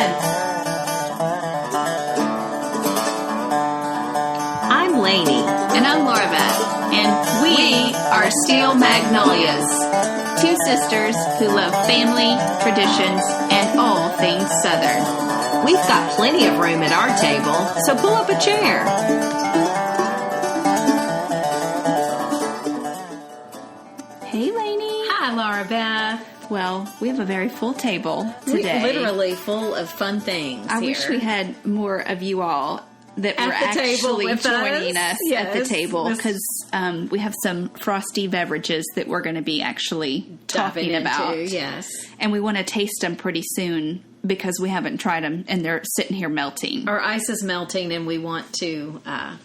begin. I'm Lainey. And I'm Laura Beth. And we are Steel Magnolias. Two sisters who love family, traditions, and all things Southern. We've got plenty of room at our table, so pull up a chair. Hey, Lainey. Hi, Laura Beth. Well, we have a very full table today. Literally full of fun things. I wish we had more of you all that at were actually joining us at the table, because we have some frosty beverages that we're going to be actually talking about. Yes. And we want to taste them pretty soon because we haven't tried them and they're sitting here melting. Our ice is melting and we want to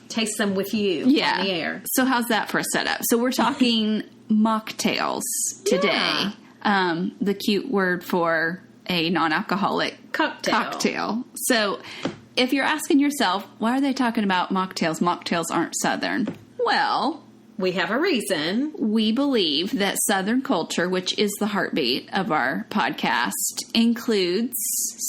taste them with you on the air. So how's that for a setup? So we're talking mocktails today. Yeah. The cute word for a non-alcoholic cocktail. So if you're asking yourself, why are they talking about mocktails? Mocktails aren't Southern. Well, we have a reason. We believe that Southern culture, which is the heartbeat of our podcast, includes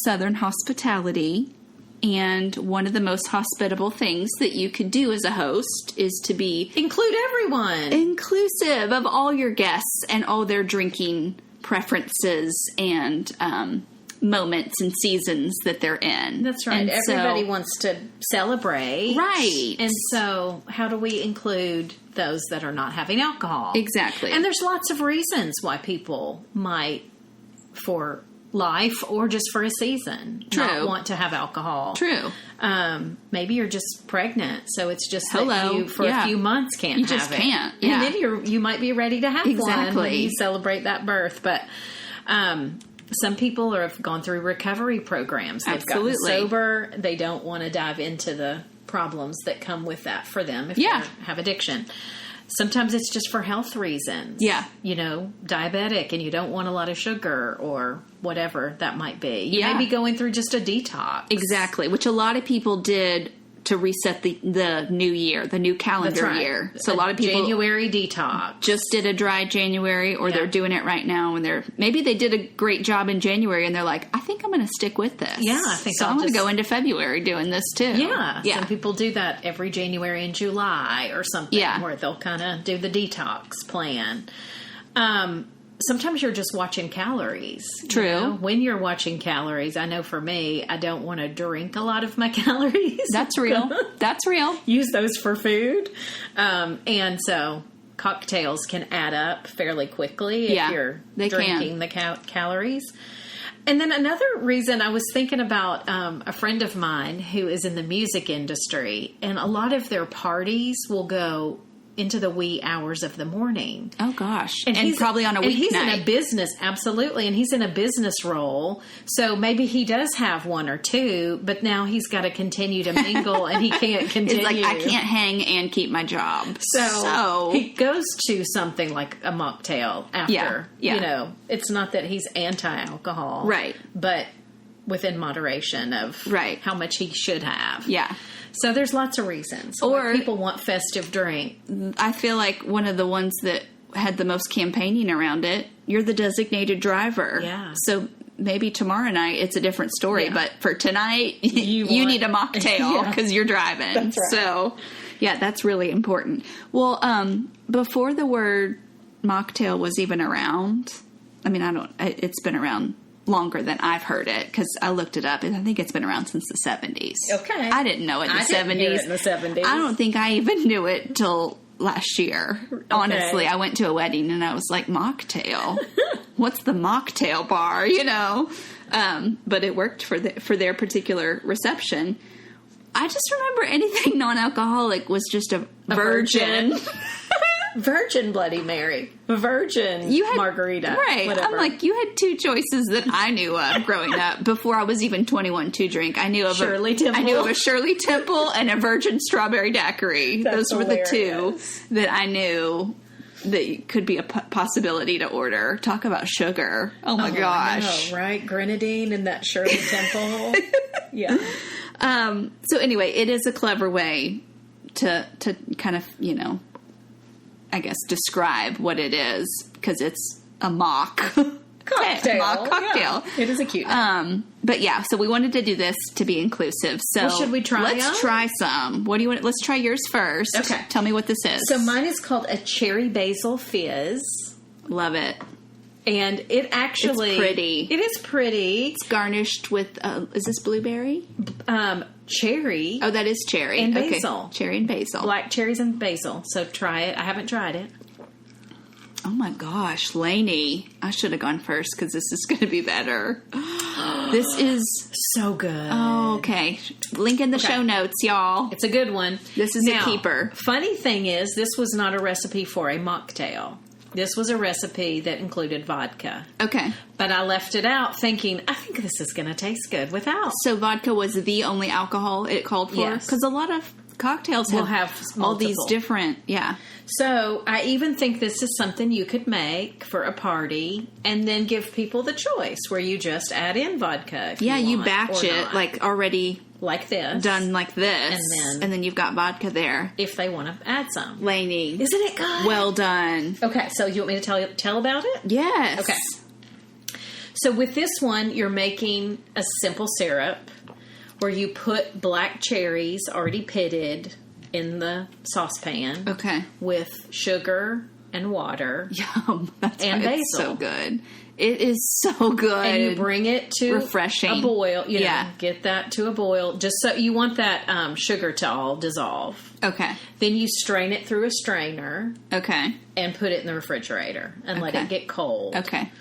Southern hospitality. And one of the most hospitable things that you could do as a host is to be... include everyone. Inclusive of all your guests and all their drinking preferences and moments and seasons that they're in. That's right. And everybody wants to celebrate. Right. And so how do we include those that are not having alcohol? Exactly. And there's lots of reasons why people might, for life or just for a season, not want to have alcohol. True. Maybe you're just pregnant, so it's just that you, for a few months, can't have it. You just can't. Yeah. And then you might be ready to have one when you celebrate that birth. But some people have gone through recovery programs. They've gotten sober. They don't want to dive into the problems that come with that for them if they have addiction. Sometimes it's just for health reasons. Yeah. You know, diabetic and you don't want a lot of sugar or whatever that might be. You may be going through just a detox. Exactly, which a lot of people did to reset the new year, the new calendar year. So a lot of people January detox. Just did a dry January, or they're doing it right now, and maybe they did a great job in January, and they're like, I think I'm going to stick with this. Yeah, I think so. I'm going to go into February doing this too. Yeah, some people do that every January and July or something, where they'll kind of do the detox plan. Sometimes you're just watching calories. True. You know? When you're watching calories, I know for me, I don't want to drink a lot of my calories. That's real. That's real. Use those for food. And so cocktails can add up fairly quickly if you're drinking the calories. And then another reason, I was thinking about a friend of mine who is in the music industry, and a lot of their parties will go into the wee hours of the morning. Oh, gosh. And he's probably on a weeknight. And he's in a business, absolutely, and he's in a business role. So maybe he does have one or two, but now he's got to continue to mingle, and he can't continue. It's like, I can't hang and keep my job. So he goes to something like a mocktail after. Yeah. You know, it's not that he's anti-alcohol. Right. But within moderation of how much he should have. Yeah. So there's lots of reasons why people want festive drink. I feel like one of the ones that had the most campaigning around it, you're the designated driver. Yeah. So maybe tomorrow night it's a different story, but for tonight you need a mocktail because you're driving. That's right. So that's really important. Well, before the word mocktail was even around, I mean, it's been around longer than I've heard it, because I looked it up, and I think it's been around since the 70s. Okay. I didn't know it in the 70s. Didn't hear it in the 70s. I don't think I even knew it till last year. Okay. Honestly, I went to a wedding, and I was like, mocktail? What's the mocktail bar, you know? But it worked for their particular reception. I just remember anything non-alcoholic was just a virgin. Virgin Bloody Mary. Virgin margarita. Right. Whatever. I'm like, you had two choices that I knew of growing up before I was even 21 to drink. I knew of Shirley Temple. I knew of a Shirley Temple and a Virgin Strawberry Daiquiri. Those were the two that I knew that could be a possibility to order. Talk about sugar. Oh my gosh. I know, right? Grenadine and that Shirley Temple. Yeah. So anyway, it is a clever way to kind of, you know, I guess describe what it is, because it's a mock. cocktail. Mock cocktail. Yeah, it is a cute name. But yeah, so we wanted to do this to be inclusive. So well, should we try Let's try some. What do you want? Let's try yours first. Okay. Tell me what this is. So mine is called a cherry basil fizz. Love it. And it actually... It's pretty. It is pretty. It's garnished with, is this blueberry? Cherry. Oh, that is cherry. And basil. Okay. Cherry and basil. Black cherries and basil. So try it. I haven't tried it. Oh my gosh, Lainey. I should have gone first because this is going to be better. This is... so good. Oh, okay. Link in the show notes, y'all. It's a good one. This is a keeper. Funny thing is, this was not a recipe for a mocktail. This was a recipe that included vodka. Okay. But I left it out thinking, I think this is going to taste good without. So vodka was the only alcohol it called for? Yes. Because a lot of cocktails have all these different, So I even think this is something you could make for a party and then give people the choice where you just add in vodka. If you batch it like already like this, done like this, and then you've got vodka there if they want to add some. Lainey, isn't it good? Well done. Okay, so you want me to tell about it? Yes. Okay. So with this one, you're making a simple syrup where you put black cherries already pitted in the saucepan. Okay. With sugar and water. Yum. That's and basil. It's so good. It is so good. And you bring it to refreshing. A boil. You know, get that to a boil. Just so you want that sugar to all dissolve. Okay. Then you strain it through a strainer. Okay. And put it in the refrigerator and let it get cold. Okay.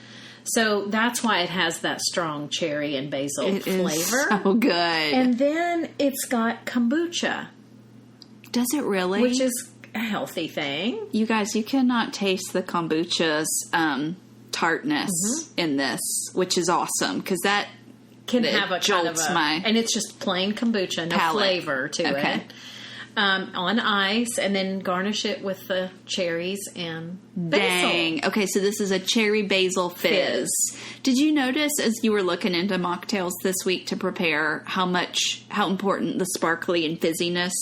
So that's why it has that strong cherry and basil flavor. Is so good. And then it's got kombucha. Does it really? Which is a healthy thing. You guys, you cannot taste the kombucha's tartness in this, which is awesome because that can have a kind of and it's just plain kombucha, no flavor to it. On ice, and then garnish it with the cherries and basil. Dang. Okay, so this is a cherry basil fizz. Did you notice as you were looking into mocktails this week to prepare how important the sparkly and fizziness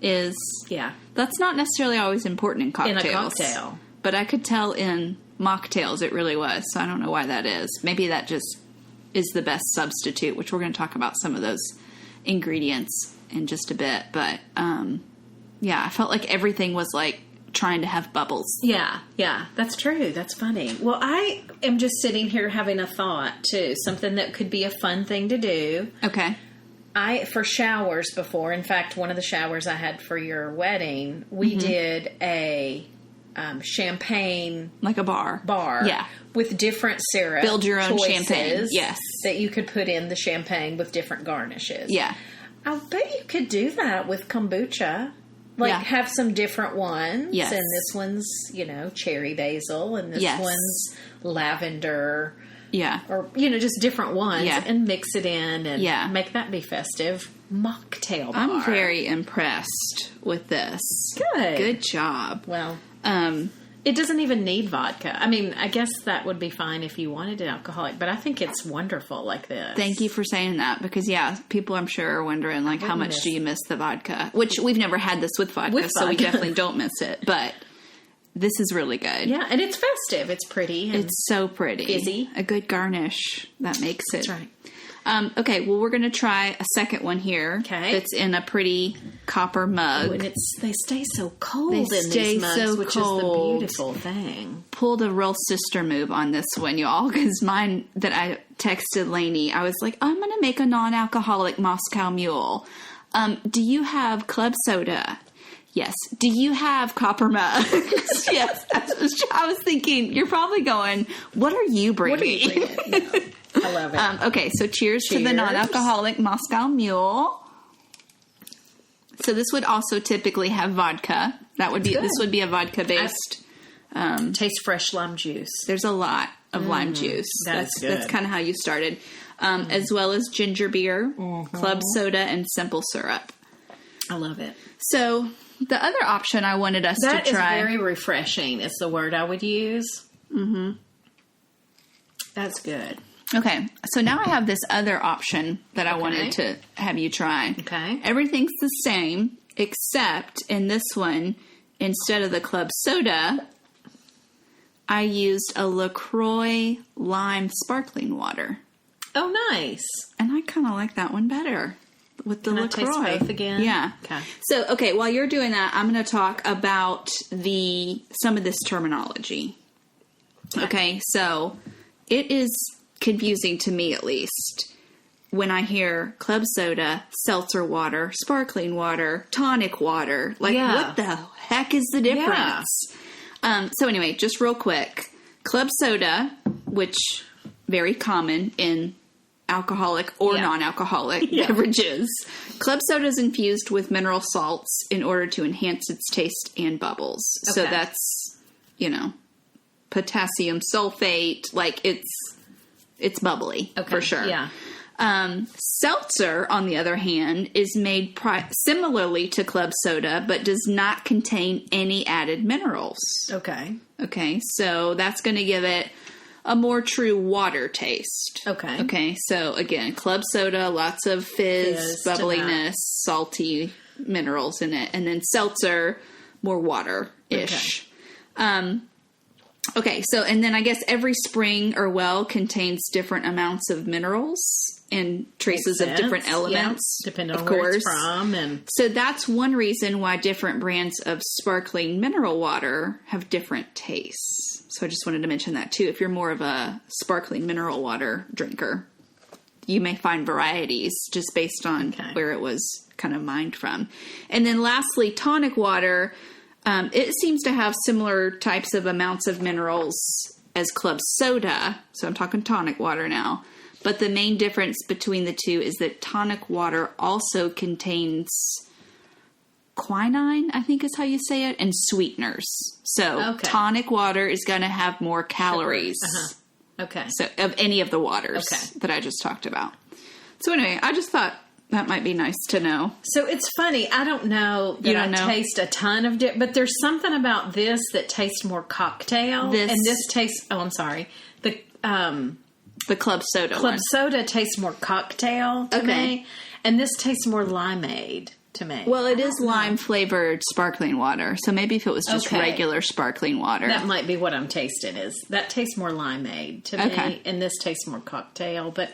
is? Yeah. That's not necessarily always important in cocktails. In a cocktail. But I could tell in mocktails it really was, so I don't know why that is. Maybe that just is the best substitute, which we're going to talk about some of those ingredients in just a bit, but I felt like everything was like trying to have bubbles. Yeah, that's true. That's funny. Well, I am just sitting here having a thought too, something that could be a fun thing to do. Okay. For showers before, in fact, one of the showers I had for your wedding, we did a champagne, like a bar, with different syrup. Build your own champagne, yes, that you could put in the champagne with different garnishes. Yeah. I bet you could do that with kombucha. Have some different ones. Yes. And this one's, cherry basil. And this one's lavender. Yeah. Or, just different ones. Yeah. And mix it in and make that be festive. Mocktail bar. I'm very impressed with this. Good. Good job. Well, it doesn't even need vodka. I mean, I guess that would be fine if you wanted an alcoholic, but I think it's wonderful like this. Thank you for saying that because, people I'm sure are wondering, how much do you miss the vodka? Which we've never had this with vodka, so we definitely don't miss it, but this is really good. Yeah, and it's festive. It's pretty. And it's so pretty. Fizzy. A good garnish. That makes it. That's right. Okay, well, we're going to try a second one here. Okay. That's in a pretty copper mug. Oh, and they stay so cold in these mugs, which is the beautiful thing. Pulled a real sister move on this one, y'all, because mine that I texted Lainey, I was like, I'm going to make a non-alcoholic Moscow Mule. Do you have club soda? Yes. Do you have copper mugs? Yes. I was thinking, you're probably going, what are you bringing? What are you bringing? No. I love it. Okay, so cheers to the non-alcoholic Moscow Mule. So this would also typically have vodka. This would be a vodka-based. Taste fresh lime juice. There's a lot of lime juice. That's good. That's kind of how you started. As well as ginger beer, club soda, and simple syrup. I love it. So the other option I wanted us to try. That is very refreshing. It's the word I would use. Mm-hmm. That's good. Okay, so now I have this other option that I wanted to have you try. Okay. Everything's the same, except in this one, instead of the club soda, I used a LaCroix lime sparkling water. Oh, nice. And I kind of like that one better with the LaCroix. Can I taste both again? Yeah. Okay. So, while you're doing that, I'm going to talk about some of this terminology. Okay, so it is confusing to me, at least, when I hear club soda, seltzer water, sparkling water, tonic water. Like, what the heck is the difference? Yeah. So anyway, just real quick. Club soda, which very common in alcoholic or non-alcoholic beverages. Club soda is infused with mineral salts in order to enhance its taste and bubbles. Okay. So that's, potassium sulfate. Like, it's bubbly for sure. Yeah. Seltzer, on the other hand, is made similarly to club soda, but does not contain any added minerals. Okay. Okay, so that's going to give it a more true water taste. Okay. Okay, so again, club soda, lots of fizz bubbliness, salty minerals in it. And then seltzer, more water-ish. Okay, so, and then I guess every spring or well contains different amounts of minerals and traces of different elements. Yeah, depending on where it's from. And so that's one reason why different brands of sparkling mineral water have different tastes. So I just wanted to mention that too. If you're more of a sparkling mineral water drinker, you may find varieties just based on where it was kind of mined from. And then lastly, tonic water, it seems to have similar types of amounts of minerals as club soda. So I'm talking tonic water now. But the main difference between the two is that tonic water also contains quinine, I think is how you say it, and sweeteners. So tonic water is going to have more calories. Okay. So of any of the waters that I just talked about. So anyway, I just thought that might be nice to know. So it's funny. I don't know that I taste a ton of it, but there's something about this that tastes more cocktail. And this tastes, I'm sorry. The club soda Club soda tastes more cocktail to me. And this tastes more limeade to me. Well, it is lime-flavored sparkling water. So maybe if it was just regular sparkling water. That might be what I'm tasting. That tastes more limeade to me. And this tastes more cocktail. But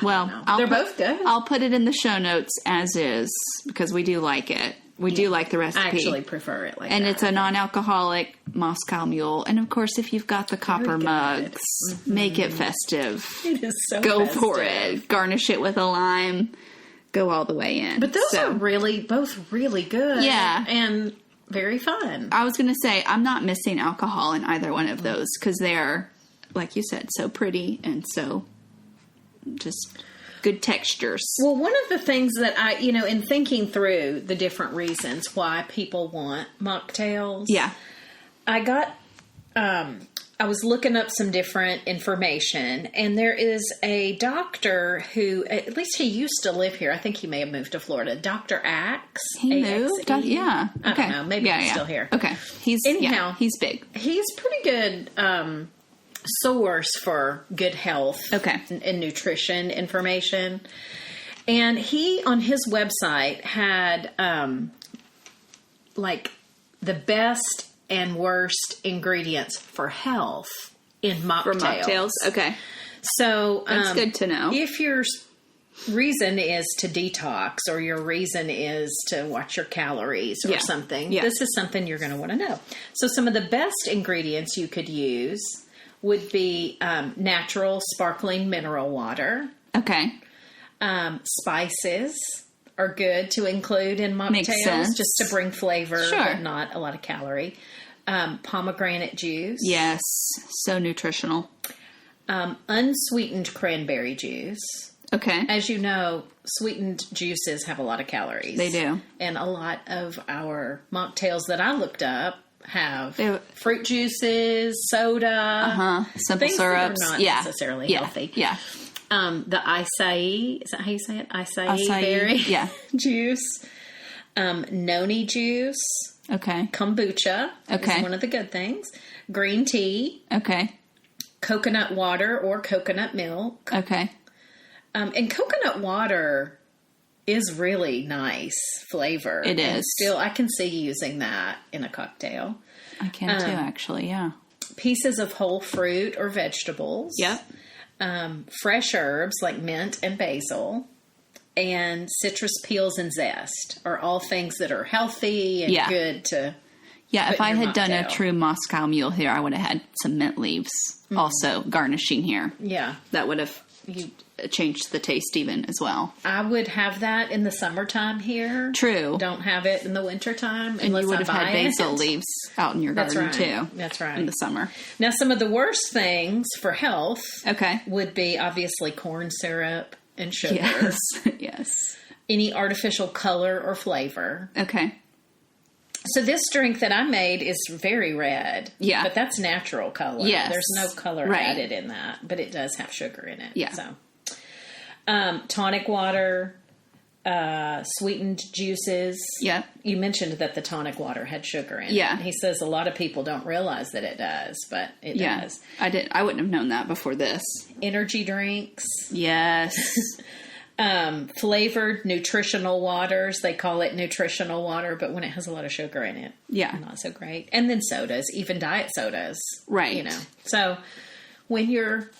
they're both good. I'll put it in the show notes as is because we do like it. We do like the recipe. I actually prefer it like that. And it's a non-alcoholic Moscow Mule. And, of course, if you've got the copper mugs, make it festive. It is so Go festive. for it. Garnish it with a lime. Go all the way in. But those are both really good. Yeah. And very fun. I was going to say, I'm not missing alcohol in either one of those because they are, like you said, so pretty and so just good textures. Well, one of the things that I, in thinking through the different reasons why people want mocktails. Yeah. I got, I was looking up some different information, and there is a doctor who, at least he used to live here. I think he may have moved to Florida. Dr. Axe. He moved? Yeah. I don't know. Maybe he's still here. Okay. He's big. He's pretty good, source for good health and nutrition information. And he, on his website, had the best and worst ingredients for health in mocktails. For mocktails, okay. So that's good to know. If your reason is to detox or your reason is to watch your calories or something, this is something you're going to want to know. So some of the best ingredients you could use would be natural sparkling mineral water. Okay. Spices are good to include in mocktails just to bring flavor, but not a lot of calorie. Pomegranate juice. Yes, so nutritional. Unsweetened cranberry juice. Okay. As you know, sweetened juices have a lot of calories. They do. And a lot of our mocktails that I looked up have fruit juices, soda, simple syrups, that are not necessarily healthy. Yeah. The acai, is that how you say it? Acai berry juice. Noni juice. Okay. Kombucha is one of the good things. Green tea. Okay. Coconut water or coconut milk. Okay. And coconut water is really nice flavor. It is. And still, I can see using that in a cocktail. I can too, actually, yeah. pieces of whole fruit or vegetables. Yep. Fresh herbs like mint and basil. And citrus peels and zest are all things that are healthy and good to. Yeah, if I had done a true Moscow Mule here, I would have had some mint leaves also garnishing here. Yeah. That would have changed the taste even as well. I would have that in the summertime here. True. Don't have it in the wintertime. And you would have had basil leaves out in your garden too. That's right. In the summer. Now, some of the worst things for health would be obviously corn syrup and sugar. Yes. Yes. Any artificial color or flavor. Okay. So this drink that I made is very red. Yeah. But that's natural color. Yes. There's no color added in that, but it does have sugar in it. Yeah. So, tonic water, sweetened juices. Yep. You mentioned that the tonic water had sugar in it. Yeah. He says a lot of people don't realize that it does, but it does. I wouldn't have known that before this. Energy drinks. Yes. Flavored nutritional waters. They call it nutritional water, but when it has a lot of sugar in it, not so great. And then sodas, even diet sodas. Right. You know. So when you're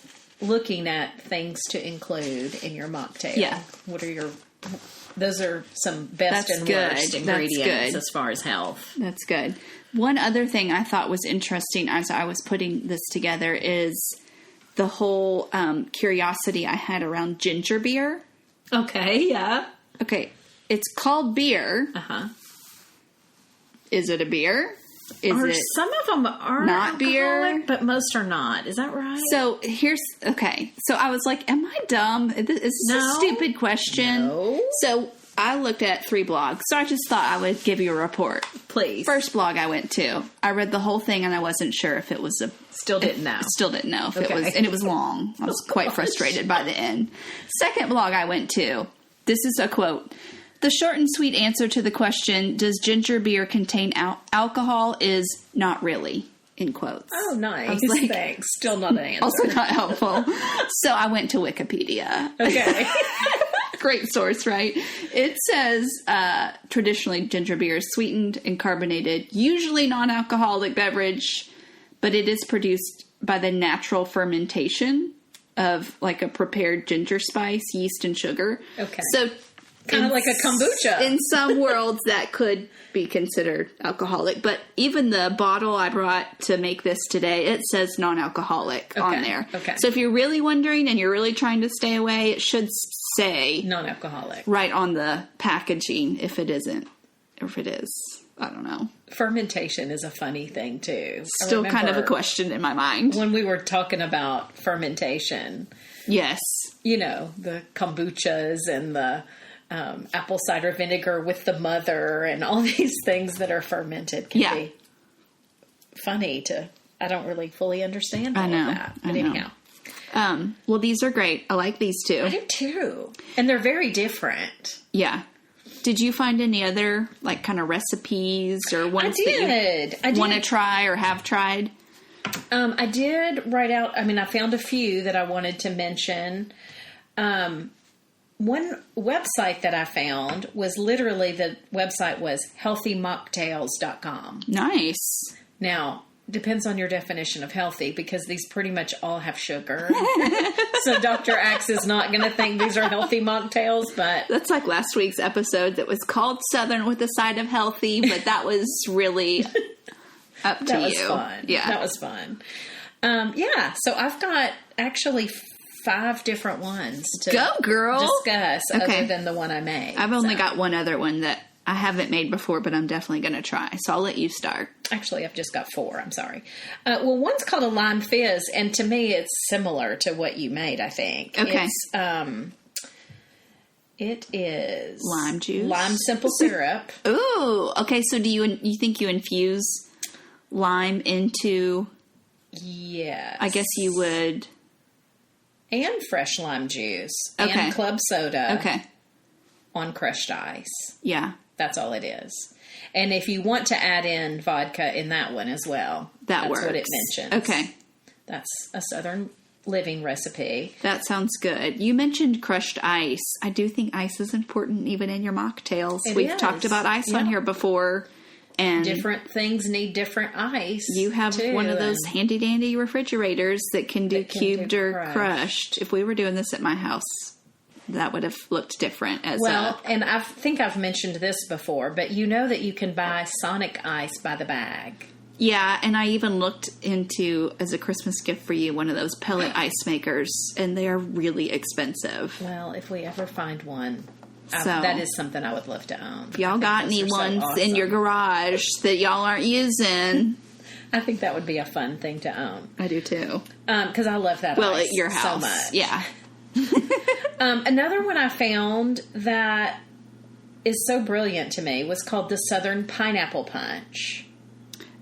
looking at things to include in your mocktail, what are those are some best and worst ingredients as far as health. That's good. One other thing I thought was interesting as I was putting this together is the whole curiosity I had around ginger beer. Okay, yeah. Okay, it's called beer. Uh-huh. Is it a beer? Some of them are not beer, but most are not. Is that right? So so I was like, am I dumb? Is this a stupid question? No. So I looked at 3 blogs, so I just thought I would give you a report. Please. First blog I went to, I read the whole thing and I wasn't sure if it was Still didn't know if it was, and it was long. I was quite frustrated by the end. Second blog I went to, this is a quote. The short and sweet answer to the question, does ginger beer contain alcohol, is not really, in quotes. Oh, nice. Thanks. Still not an answer. Also not helpful. So I went to Wikipedia. Okay. Great source, right? It says, traditionally ginger beer is sweetened and carbonated, usually non-alcoholic beverage, but it is produced by the natural fermentation of like a prepared ginger spice, yeast, and sugar. Okay. So kind of like a kombucha. In some worlds, that could be considered alcoholic. But even the bottle I brought to make this today, it says non-alcoholic on there. Okay. So if you're really wondering and you're really trying to stay away, it should say non-alcoholic right on the packaging. If it isn't, or if it is, I don't know. Fermentation is a funny thing too. Still kind of a question in my mind. When we were talking about fermentation. Yes. You know, the kombuchas and the apple cider vinegar with the mother and all these things that are fermented can be funny I don't really fully understand all of that. But anyhow. Well, these are great. I like these too. I do too. And they're very different. Yeah. Did you find any other like kind of recipes or ones that you want to try or have tried? I did write out, I found a few that I wanted to mention. One website that I found was literally, the website was healthymocktails.com. Nice. Now, depends on your definition of healthy, because these pretty much all have sugar. So Dr. Axe is not going to think these are healthy mocktails, but... That's like last week's episode that was called Southern with a Side of Healthy, but that was really up to you. That was fun. Yeah. That was fun. So I've got actually 5 different ones to discuss other than the one I made. I've only got one other one that I haven't made before, but I'm definitely going to try. So I'll let you start. Actually, I've just got 4. I'm sorry. One's called a lime fizz, and to me, it's similar to what you made, I think. Okay. It is lime juice, lime simple syrup. Ooh, okay. So do you think you infuse lime into? Yes, I guess you would. And fresh lime juice and club soda. Okay. On crushed ice. Yeah. That's all it is. And if you want to add in vodka in that one as well, that's what it mentions. Okay. That's a Southern living recipe. That sounds good. You mentioned crushed ice. I do think ice is important even in your mocktails. We've talked about ice on here before. And different things need different ice. You have one of those handy dandy refrigerators that can do cubed or crushed. If we were doing this at my house, that would have looked different. And I think I've mentioned this before, but you know that you can buy Sonic ice by the bag. Yeah, and I even looked into, as a Christmas gift for you, one of those pellet ice makers, and they are really expensive. Well, if we ever find one, that is something I would love to own. If y'all got any ones in your garage that y'all aren't using, I think that would be a fun thing to own. I do too. Because I love that ice at your house. So much. Yeah. Another one I found that is so brilliant to me was called the Southern Pineapple Punch.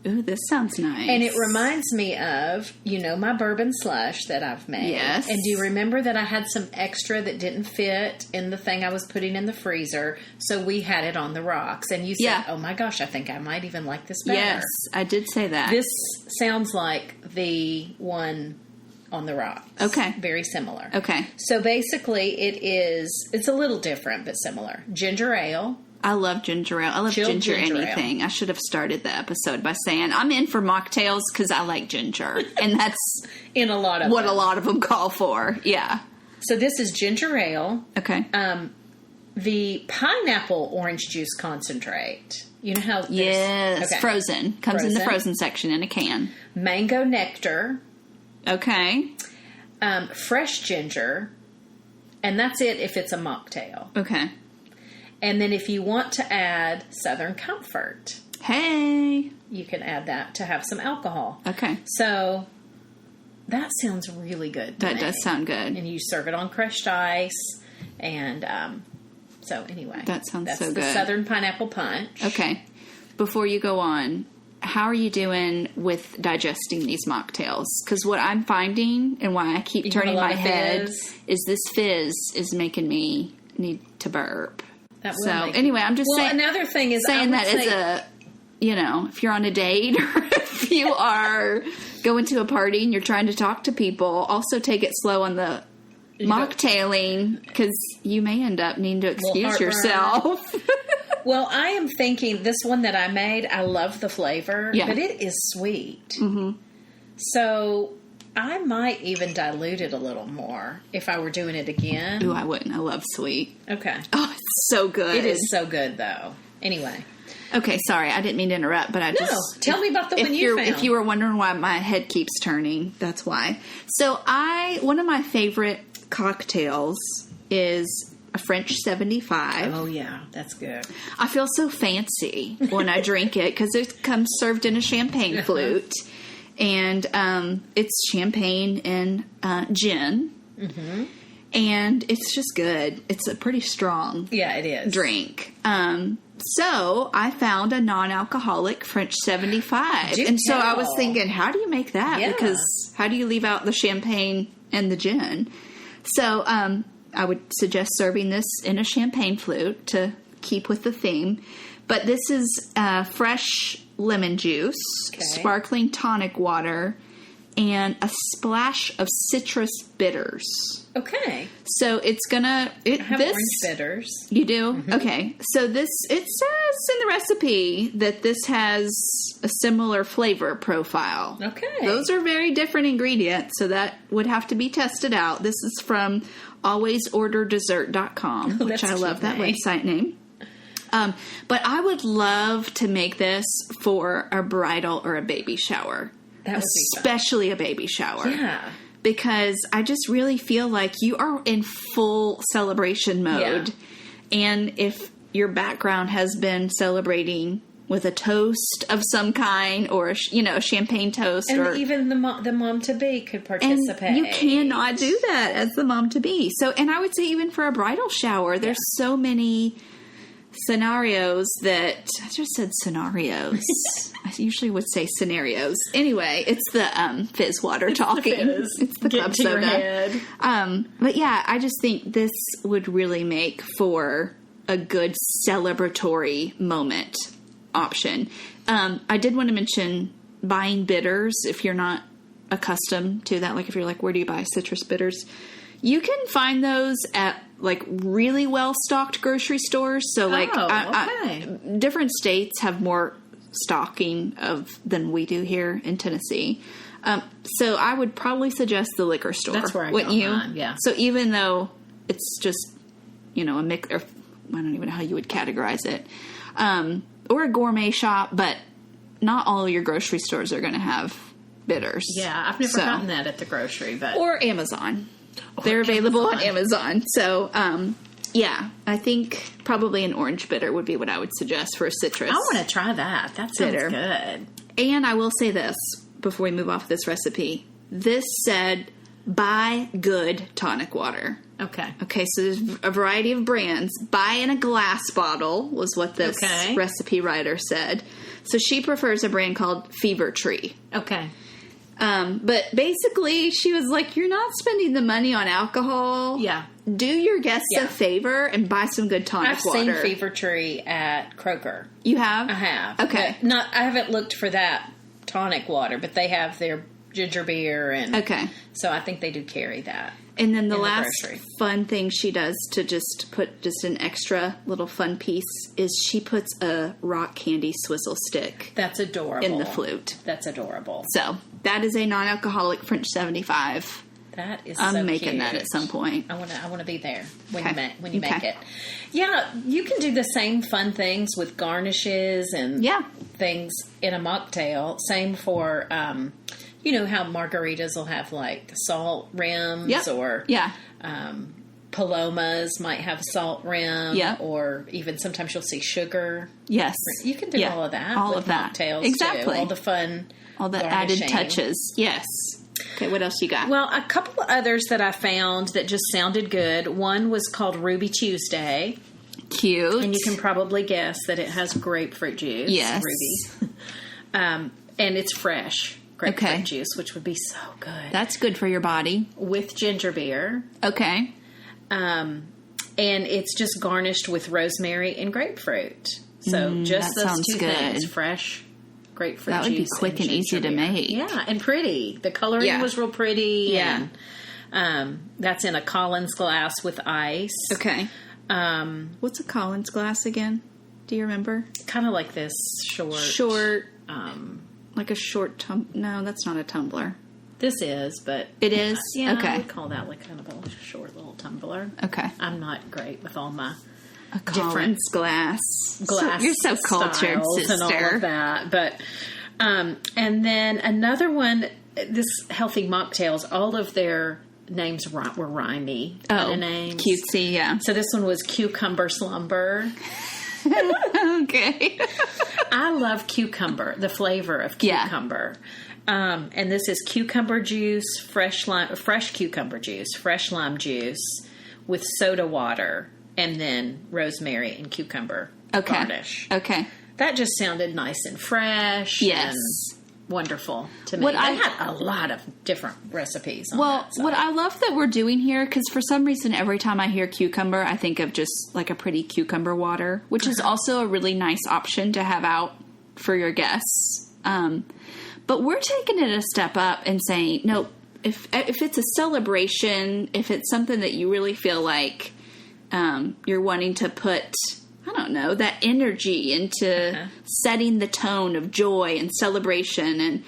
Ooh, this sounds nice. And it reminds me of, my bourbon slush that I've made. Yes. And do you remember that I had some extra that didn't fit in the thing I was putting in the freezer? So we had it on the rocks. And you said, oh my gosh, I think I might even like this better. Yes, I did say that. This sounds like the one on the rocks. Okay. Very similar. Okay. So basically it's a little different, but similar. Ginger ale. I love ginger ale. I love ginger anything. I should have started the episode by saying I'm in for mocktails because I like ginger. And that's in a lot of what a lot of them call for. Yeah. So this is ginger ale. Okay. The pineapple orange juice concentrate. You know how yes, okay. Frozen. Comes in the frozen section in a can. Mango nectar. Okay. Fresh ginger. And that's it if it's a mocktail. Okay. And then if you want to add Southern Comfort. Hey. You can add that to have some alcohol. Okay. So that sounds really good to me. That does sound good. And you serve it on crushed ice. And so anyway. That sounds so good. That's the Southern Pineapple Punch. Okay. Before you go on, how are you doing with digesting these mocktails? Because what I'm finding and why I keep turning my head is this fizz is making me need to burp. So anyway, I'm just saying. Another thing is saying that as a, if you're on a date or if you are going to a party and you're trying to talk to people, also take it slow on the mocktailing because you may end up needing to excuse yourself. Well, I am thinking this one that I made, I love the flavor, but it is sweet. Mm-hmm. So I might even dilute it a little more if I were doing it again. Ooh, I wouldn't. I love sweet. Okay. Oh, it's so good. It is so good, though. Anyway. Okay, sorry. I didn't mean to interrupt, but tell me about the one you found. If you were wondering why my head keeps turning, that's why. So one of my favorite cocktails is a French 75. Oh, yeah. That's good. I feel so fancy when I drink it because it comes served in a champagne flute. And it's champagne and gin. Mm-hmm. And it's just good. It's a pretty strong drink. So I found a non-alcoholic French 75. So I was thinking, how do you make that? Yeah. Because how do you leave out the champagne and the gin? So I would suggest serving this in a champagne flute to keep with the theme. But this is fresh lemon juice, sparkling tonic water, and a splash of citrus bitters. Okay. So it's gonna... I have orange bitters. You do? Mm-hmm. Okay. So it says in the recipe that this has a similar flavor profile. Okay. Those are very different ingredients, so that would have to be tested out. This is from alwaysorderdessert.com, which I love that website name. But I would love to make this for a bridal or a baby shower. That would especially a baby shower. Yeah. Because I just really feel like you are in full celebration mode. Yeah. And if your background has been celebrating with a toast of some kind or, a champagne toast. And even the mom-to-be could participate. And you cannot do that as the mom-to-be. So, and I would say even for a bridal shower, there's so many scenarios that... I just said scenarios. I usually would say scenarios. Anyway, it's the fizz water talking. It's the club soda. Your head. But yeah, I just think this would really make for a good celebratory moment option. I did want to mention buying bitters if you're not accustomed to that. Like if you're like, where do you buy citrus bitters? You can find those at like really well stocked grocery stores. So like different states have more stocking than we do here in Tennessee. So I would probably suggest the liquor store. That's where I wouldn't go you? on, yeah. So even though it's just, a mix, or I don't even know how you would categorize it, or a gourmet shop, but not all your grocery stores are going to have bitters. Yeah, I've never gotten that at the grocery, but or Amazon. They're available on Amazon. So, I think probably an orange bitter would be what I would suggest for a citrus. I want to try that. That sounds good. And I will say this before we move off this recipe. This said, buy good tonic water. Okay. Okay, so there's a variety of brands. Buy in a glass bottle was what this recipe writer said. So she prefers a brand called Fever Tree. Okay. But basically, she was like, you're not spending the money on alcohol. Yeah. Do your guests a favor and buy some good tonic water. I've seen Fever Tree at Kroger. You have? I have. Okay. I haven't looked for that tonic water, but they have their ginger beer. And so I think they do carry that. And then the last fun thing she does to just put just an extra little fun piece is she puts a rock candy swizzle stick. That's adorable. In the flute. That's adorable. So that is a non-alcoholic French 75. That is I'm making that at some point. I want to be there when you make it. Yeah, you can do the same fun things with garnishes and things in a mocktail. Same for you know how margaritas will have like salt rims or palomas might have salt rim or even sometimes you'll see sugar. Yes. You can do all of that. All with of that. Mocktails exactly. too. All the fun. All the garnishing. added touches. Yes. Okay, what else you got? Well, a couple of others that I found that just sounded good. One was called Ruby Tuesday. Cute. And you can probably guess that it has grapefruit juice. Yes. Ruby. And it's fresh grapefruit juice, which would be so good. That's good for your body. With ginger beer. Okay. And it's just garnished with rosemary and grapefruit. So just those two things. Fresh grapefruit juice. That would be quick and easy to make. Yeah, and pretty. The coloring was real pretty. Yeah. And that's in a Collins glass with ice. Okay. What's a Collins glass again? Do you remember? Kind of like this short, like a short no, that's not a tumbler. This is, but it is. Yeah, okay. I would call that like kind of a short little tumbler. Okay. I'm not great with all my a Collins glass. You're so cultured, sister. And all of that, but and then another one. This Healthy Mocktails. All of their names were rhymey. Names. Cutesy. Yeah. So this one was Cucumber Slumber. Okay. I love cucumber, the flavor of cucumber. Yeah. And this is cucumber juice, fresh cucumber juice, fresh lime juice with soda water, and then rosemary and cucumber garnish. Okay. That just sounded nice and fresh. Yes. And wonderful to me. I had a lot of different recipes on that side. What I love that we're doing here, because for some reason every time I hear cucumber, I think of just like a pretty cucumber water, which is also a really nice option to have out for your guests. But we're taking it a step up and saying, no, if it's a celebration, if it's something that you really feel like you're wanting to put, I don't know, that energy into setting the tone of joy and celebration, and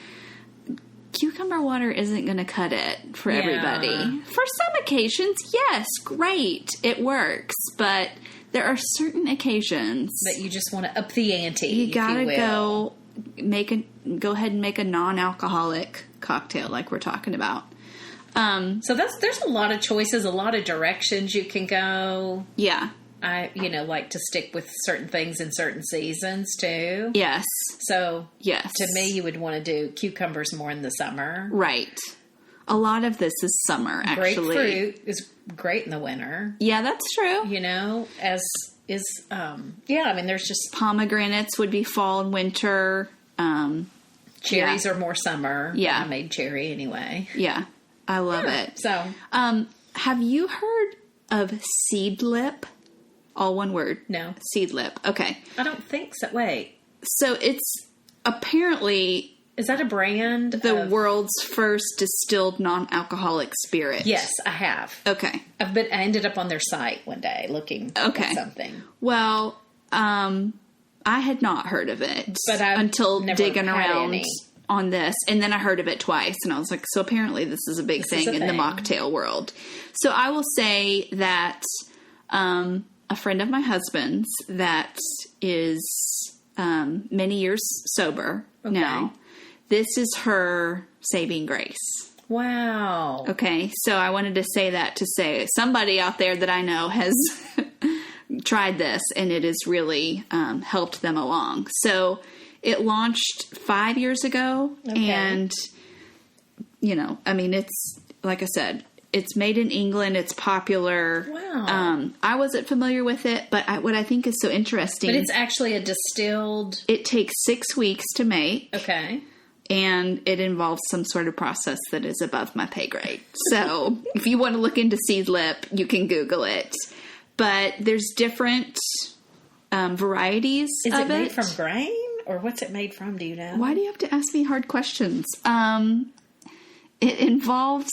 cucumber water isn't going to cut it for everybody. For some occasions, yes, great, it works, but there are certain occasions that you just want to up the ante. You gotta go ahead and make a non-alcoholic cocktail like we're talking about. So there's a lot of choices, a lot of directions you can go. Yeah. I like to stick with certain things in certain seasons too. Yes. So yes, to me, you would want to do cucumbers more in the summer. Right. A lot of this is summer, actually. Grapefruit is great in the winter. Yeah, that's true. As is, there's just... Pomegranates would be fall and winter. Cherries are more summer. Yeah. I made cherry anyway. Yeah. I love it. So... have you heard of Seedlip? All one word. No. Seedlip. Okay. I don't think so. Wait. So it's apparently... Is that a brand? The world's first distilled non-alcoholic spirit. Yes, I have. Okay. I ended up on their site one day looking at something. Well, I I had not heard of it but until digging around on this. And then I heard of it twice. And I was like, so apparently this is a big thing in the mocktail world. So I will say that a friend of my husband's that is many years sober now, this is her saving grace. Wow. Okay, so I wanted to say that to say somebody out there that I know has tried this, and it has really helped them along. So it launched 5 years ago, and, you know, I mean, it's, like I said, it's made in England. It's popular. Wow. I wasn't familiar with it, but what I think is so interesting. But it's actually a distilled. It takes 6 weeks to make. Okay. And it involves some sort of process that is above my pay grade. So if you want to look into Seedlip, you can Google it. But there's different varieties of it. Is it made from grain? Or what's it made from? Do you know? Why do you have to ask me hard questions? It involves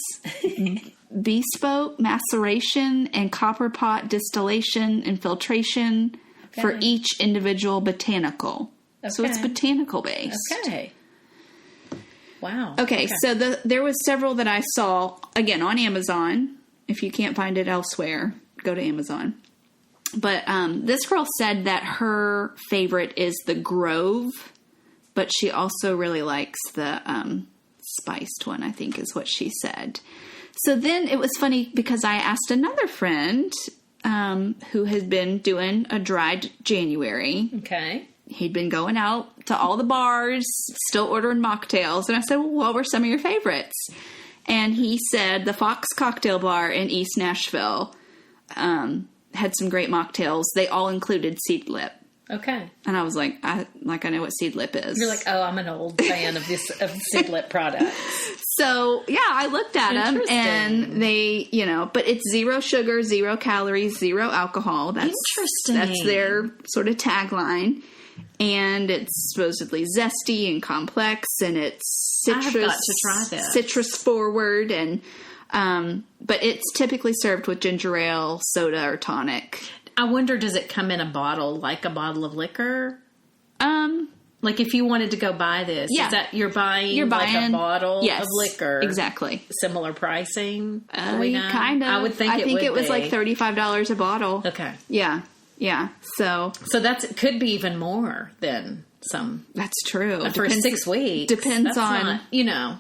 bespoke maceration and copper pot distillation and filtration for each individual botanical. Okay. So it's botanical based. Okay. Wow. Okay, so there was several that I saw, again, on Amazon. If you can't find it elsewhere, go to Amazon. But this girl said that her favorite is the Grove, but she also really likes the spiced one, I think is what she said. So then it was funny because I asked another friend who had been doing a dried January. Okay. He'd been going out to all the bars, still ordering mocktails. And I said, well, what were some of your favorites? And he said the Fox Cocktail Bar in East Nashville had some great mocktails. They all included Seedlip. Okay. And I was like, I know what Seedlip is. You're like, oh, I'm an old fan of Seedlip products. So, yeah, I looked at them, and they, you know, but it's 0 sugar, 0 calories, 0 alcohol. That's interesting. That's their sort of tagline. And it's supposedly zesty and complex, and it's citrus. I have got to try this. Citrus forward, and but it's typically served with ginger ale, soda, or tonic. I wonder, does it come in a bottle like a bottle of liquor? Like if you wanted to go buy this, is that you're buying like a bottle of liquor? Exactly. Similar pricing? Kind of. I would think it was like $35 a bottle. Okay. Yeah. Yeah. So could be even more than some. That's true. For 6 weeks. Depends on, not, you know.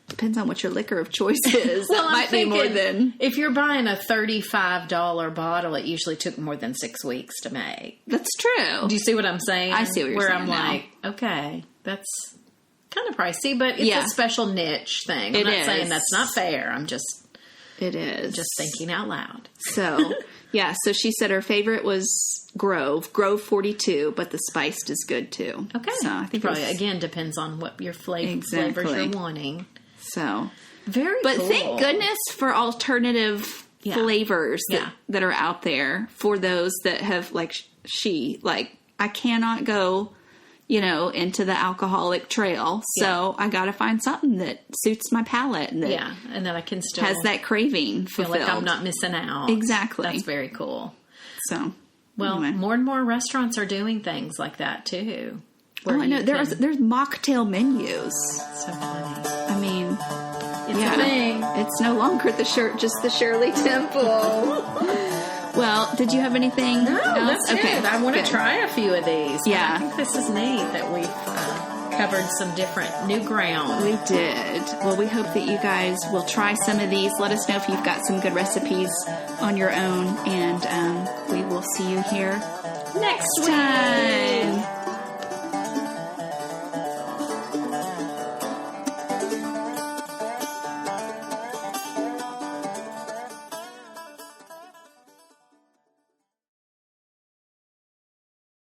Depends on what your liquor of choice is. Well, that might be more than. If you're buying a $35 bottle, it usually took more than 6 weeks to make. That's true. Do you see what I'm saying? I see what you're saying. Where I'm like, okay, that's kind of pricey, but it's a special niche thing. I'm not saying that's not fair. I'm just. It is. Just thinking out loud. So, yeah. So she said her favorite was Grove 42, but the spiced is good too. Okay. So I think probably again depends on what your flavors you're wanting. So very cool. But thank goodness for alternative flavors that are out there for those that have I cannot go, you know, into the alcoholic trail. So I got to find something that suits my palate and that and that I can still has that craving fulfilled. Feel like I'm not missing out. Exactly. That's very cool. So, well, anyway. More and more restaurants are doing things like that too. Oh, I know. There's mocktail menus. So funny. I mean, it's a thing. It's no longer just the Shirley Temple. Well, did you have anything else? That's good. I want to try a few of these. Yeah. I think this is neat that we've covered some different new ground. We did. Well, we hope that you guys will try some of these. Let us know if you've got some good recipes on your own, and we will see you here next time.